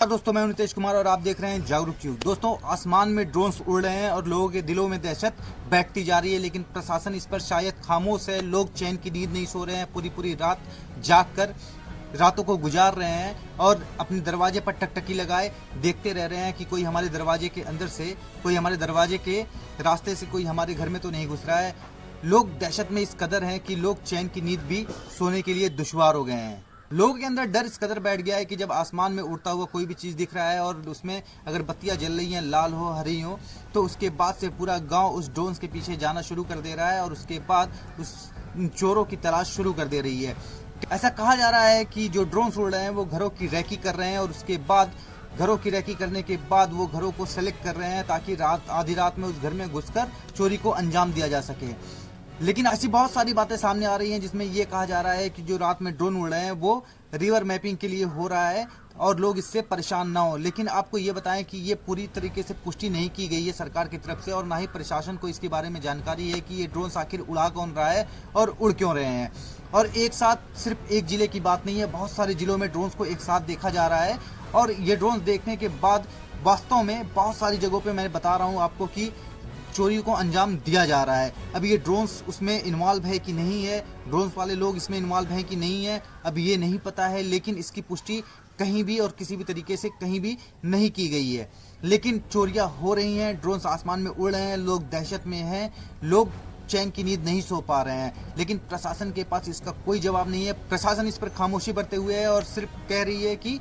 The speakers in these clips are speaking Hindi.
दोस्तों, मैं नितेश कुमार और आप देख रहे हैं जागरूक न्यूज। दोस्तों, आसमान में ड्रोन्स उड़ रहे हैं और लोगों के दिलों में दहशत बैठती जा रही है, लेकिन प्रशासन इस पर शायद खामोश है। लोग चैन की नींद नहीं सो रहे हैं, पूरी पूरी रात जाग कर रातों को गुजार रहे हैं और अपने दरवाजे पर टकटकी लगाए देखते रह रहे हैं कि कोई हमारे दरवाजे के अंदर से, कोई हमारे दरवाजे के रास्ते से कोई हमारे घर में तो नहीं घुस रहा है। लोग दहशत में इस कदर हैं कि लोग चैन की नींद भी सोने के लिए दुश्वार हो गए हैं। लोगों के अंदर डर इस कदर बैठ गया है कि जब आसमान में उड़ता हुआ कोई भी चीज दिख रहा है और उसमें अगर बत्तियां जल रही हैं, लाल हो हरी हो, तो उसके बाद से पूरा गांव उस ड्रोन के पीछे जाना शुरू कर दे रहा है और उसके बाद उस चोरों की तलाश शुरू कर दे रही है। ऐसा कहा जा रहा है कि जो ड्रोन उड़ रहे हैं वो घरों की रैकी कर रहे हैं और उसके बाद घरों की रैकी करने के बाद वो घरों को सेलेक्ट कर रहे हैं ताकि आधी रात में उस घर में घुसकर चोरी को अंजाम दिया जा सके। लेकिन ऐसी बहुत सारी बातें सामने आ रही हैं जिसमें ये कहा जा रहा है कि जो रात में ड्रोन उड़ रहे हैं वो रिवर मैपिंग के लिए हो रहा है और लोग इससे परेशान ना हो। लेकिन आपको ये बताएं कि ये पूरी तरीके से पुष्टि नहीं की गई है सरकार की तरफ से और ना ही प्रशासन को इसके बारे में जानकारी है कि ये ड्रोन आखिर उड़ा कौन रहा है और उड़ क्यों रहे हैं। और एक साथ सिर्फ एक जिले की बात नहीं है, बहुत सारे जिलों में ड्रोन को एक साथ देखा जा रहा है और ये ड्रोन देखने के बाद वास्तव में बहुत सारी जगहों पर मैं बता रहा हूँ आपको कि चोरी को अंजाम दिया जा रहा है। अब ये ड्रोन्स उसमें इन्वॉल्व है कि नहीं है, ड्रोन्स वाले लोग इसमें इन्वॉल्व हैं कि नहीं है, अब ये नहीं पता है। लेकिन इसकी पुष्टि कहीं भी और किसी भी तरीके से कहीं भी नहीं की गई है। लेकिन चोरियां हो रही हैं, ड्रोन्स आसमान में उड़ रहे हैं, लोग दहशत में हैं, लोग चैन की नींद नहीं सो पा रहे हैं। लेकिन प्रशासन के पास इसका कोई जवाब नहीं है। प्रशासन इस पर खामोशी बरते हुए है और सिर्फ कह रही है कि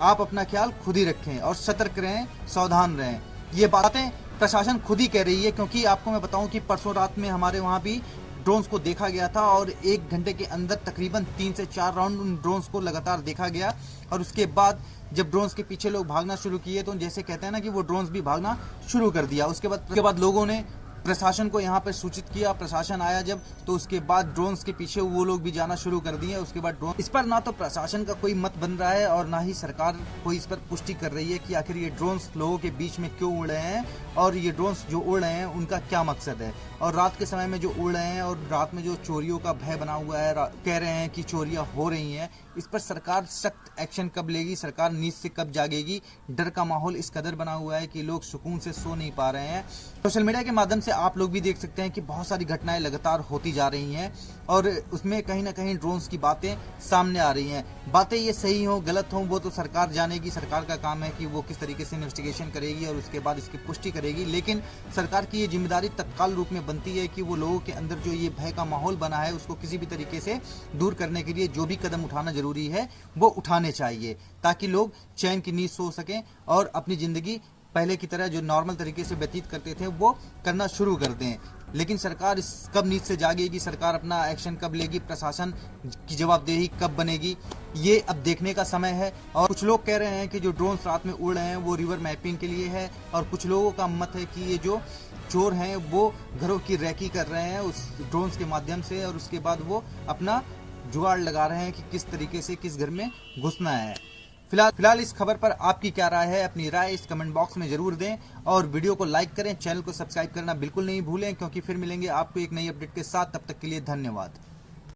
आप अपना ख्याल खुद ही रखें और सतर्क रहें, सावधान रहें। ये बातें प्रशासन खुद ही कह रही है, क्योंकि आपको मैं बताऊं कि परसों रात में हमारे वहां भी ड्रोन्स को देखा गया था और 1 घंटे के अंदर तकरीबन 3 से 4 राउंड उन ड्रोन्स को लगातार देखा गया। और उसके बाद जब ड्रोन्स के पीछे लोग भागना शुरू किए तो जैसे कहते हैं ना कि वो ड्रोन्स भी भागना शुरू कर दिया। उसके बाद लोगों ने प्रशासन को यहाँ पर सूचित किया। प्रशासन आया जब, तो उसके बाद ड्रोन्स के पीछे वो लोग भी जाना शुरू कर दिए। उसके बाद ड्रोन इस पर ना तो प्रशासन का कोई मत बन रहा है और ना ही सरकार कोई इस पर पुष्टि कर रही है कि आखिर ये ड्रोन्स लोगों के बीच में क्यों उड़ रहे हैं और ये ड्रोन्स जो उड़ रहे हैं उनका क्या मकसद है। और रात के समय में जो उड़ रहे हैं और रात में जो चोरियों का भय बना हुआ है, कह रहे हैं कि चोरियां हो रही हैं, इस पर सरकार सख्त एक्शन कब लेगी, सरकार नींद से कब जागेगी। डर का माहौल इस कदर बना हुआ है कि लोग सुकून से सो नहीं पा रहे हैं। सोशल मीडिया के माध्यम से आप लोग भी देख सकते हैं कि बहुत सारी घटनाएं लगातार होती जा रही हैं और उसमें कहीं ना कहीं ड्रोन्स की बातें सामने आ रही हैं। बातें ये सही हो गलत हो वो तो सरकार जानेगी, सरकार का काम है कि वो किस तरीके से इन्वेस्टिगेशन करेगी और उसके बाद इसकी पुष्टि करेगी। लेकिन सरकार की ये जिम्मेदारी तत्काल रूप में बनती है कि वो लोगों के अंदर जो ये भय का माहौल बना है उसको किसी भी तरीके से दूर करने के लिए जो भी कदम उठाना जरूरी है वो उठाने चाहिए, ताकि लोग चैन की नींद सो सकें और अपनी जिंदगी पहले की तरह जो नॉर्मल तरीके से व्यतीत करते थे वो करना शुरू कर दें। लेकिन सरकार इस कब नींद से जागेगी, सरकार अपना एक्शन कब लेगी, प्रशासन की जवाबदेही कब बनेगी, ये अब देखने का समय है। और कुछ लोग कह रहे हैं कि जो ड्रोन्स रात में उड़ रहे हैं वो रिवर मैपिंग के लिए है और कुछ लोगों का मत है कि ये जो चोर हैं वो घरों की रैकी कर रहे हैं उस ड्रोन्स के माध्यम से और उसके बाद वो अपना जुगाड़ लगा रहे हैं कि किस तरीके से किस घर में घुसना है। फिलहाल इस खबर पर आपकी क्या राय है, अपनी राय इस कमेंट बॉक्स में जरूर दें और वीडियो को लाइक करें, चैनल को सब्सक्राइब करना बिल्कुल नहीं भूलें, क्योंकि फिर मिलेंगे आपको एक नई अपडेट के साथ। तब तक के लिए धन्यवाद।